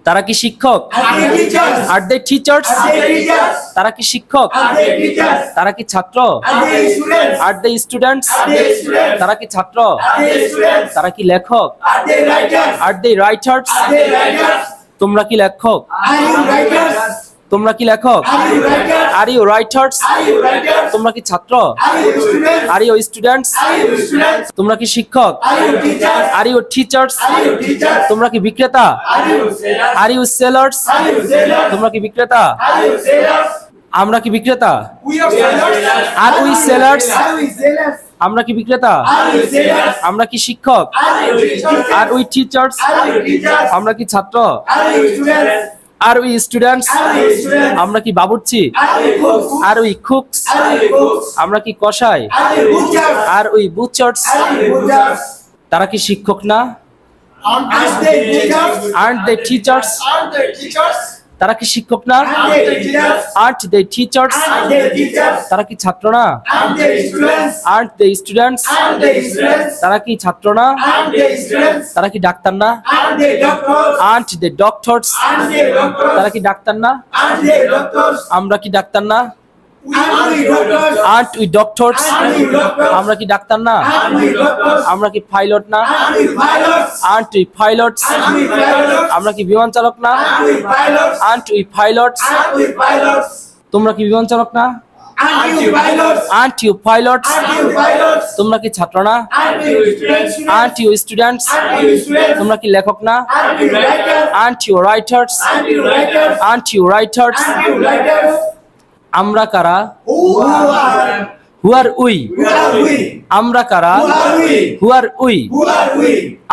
তারা কি শিক্ষক? Are they teachers? তারা কি শিক্ষক? তারা কি ছাত্র? Are they students? তারা কি ছাত্র? তারা কি লেখক? Are they writers? তোমরা কি লেখক? তোমরা কি লেখক? Are you writers? তোমরা কি ছাত্র? Are you students? তোমরা কি শিক্ষক? Are you teachers? তোমরা কি বিক্রেতা? Are you sellers? তোমরা কি বিক্রেতা? আমরা কি বিক্রেতা? Are we sellers? আমরা কি বিক্রেতা? আমরা কি শিক্ষক? Are we teachers? আমরা কি ছাত্র? আর উই স্টুডেন্টস? আমরা কি বাবুর্চি? আর উই কুকস? আমরা কি কসাই? আর উই বুচার্স? তারা কি শিক্ষক না? আরন্ট দে টিচার্স? তারা কি শিক্ষক না? আরন্ট দে টিচার্স? তারা কি ছাত্র না? আরন্ট দে স্টুডেন্টস? তারা কি ছাত্র না? তারা কি ডাক্তার না? আরন্ট দে ডক্টরস? তারা কি ডাক্তার না? আমরা কি ডাক্তার না? Aren't we doctors? আমরা কি ডাক্তার না? আমরা কি পাইলট না? Aren't we pilots? আমরা কি বিমান চালক না? Aren't we pilots? তোমরা কি বিমান চালক না? Aren't you pilots? তোমরা কি ছাত্র না? Aren't you students? তোমরা কি লেখক না? Aren't you writers? Aren't you writers? আমরা কারা? Who are we? আমরা কারা? Who are we?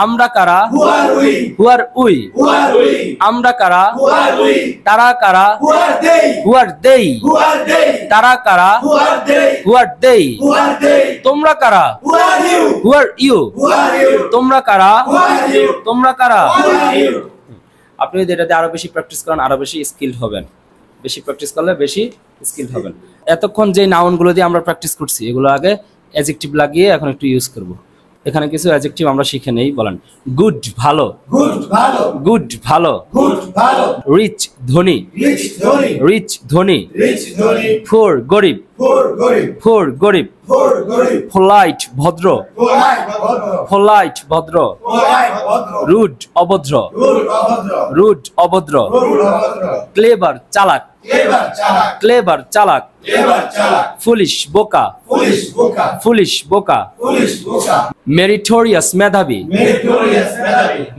আমরা কারা? Who are we? আমরা কারা? তারা কারা? হু আর দেই? তারা কারা? হু আর দেই? তোমরা কারা? Who are you? তোমরা কারা? তোমরা কারা? আপনি যদি এটাতে আরো বেশি প্র্যাকটিস করেন আরো বেশি স্কিলড হবেন। বেশি প্র্যাকটিস করলে বেশি স্কিলড হবেন। এতক্ষণ যে নাউনগুলো দিয়ে আমরা প্র্যাকটিস করছি এগুলো আগে অ্যাডজেক্টিভ লাগিয়ে এখন একটু ইউজ করব। এখানে কিছু অ্যাডজেক্টিভ আমরা শিখে নেই। বলেন গুড ভালো, গুড ভালো, রিচ ধনী, রিচ ধনী, পুর গরিব, পুর গরিব, পোলাইট ভদ্র, পোলাইট ভদ্র, রুড অভদ্র, রুড অভদ্র, ক্লেভার চালাক, ক্লেভার চালাক, ফুলিশ বোকা, ফুলিশ বোকা, মেরিটোরিয়াস মেধাবী,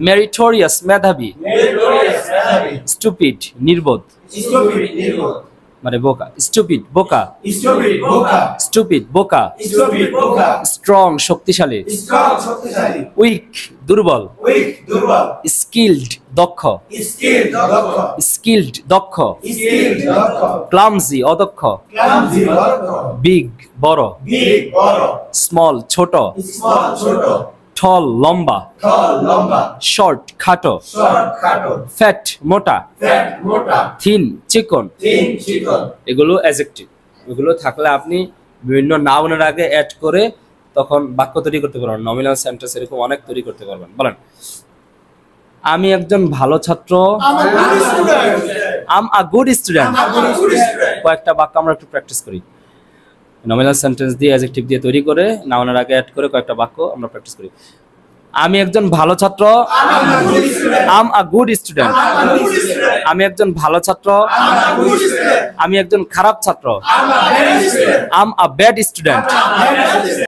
মেরিটোরিয়াস মেধাবী, স্টুপিড নির্বোধ, মানে বোকা, স্টুপিড বোকা, স্টুপিড বোকা, স্ট্রং শক্তিশালী, উইক দুর্বল, স্কিলড দক্ষ, স্কিলড দক্ষ, ক্লামজি অদক্ষ, বিগ বড়, স্মল ছোট, টল লম্বা, শর্ট খাটো, ফ্যাট মোটা, থিন চিকন, এগুলো অ্যাডজেক্টিভ। এগুলো থাকলে আপনি বিভিন্ন নাউনের আগে অ্যাড করে তখন বাক্য তৈরি করতে পারবেন। নমিনাল সেন্টেন্স এরকম অনেক তৈরি করতে পারবেন। বলেন আমি একজন ভালো ছাত্র, আম আ গুড স্টুডেন্ট। কয়েকটা বাক্য আমরা একটু প্র্যাকটিস করি। নমিনাল সেন্টেন্স দিয়ে অ্যাডজেক্টিভ দিয়ে তৈরি করে নাউনের আগে অ্যাড করে কয়েকটা বাক্য আমরা প্র্যাকটিস করি। আমি একজন ভালো ছাত্র, আম আ গুড স্টুডেন্ট। আমি একজন ভালো ছাত্র, আমি একজন খারাপ ছাত্র, আম আ ব্যাড স্টুডেন্ট।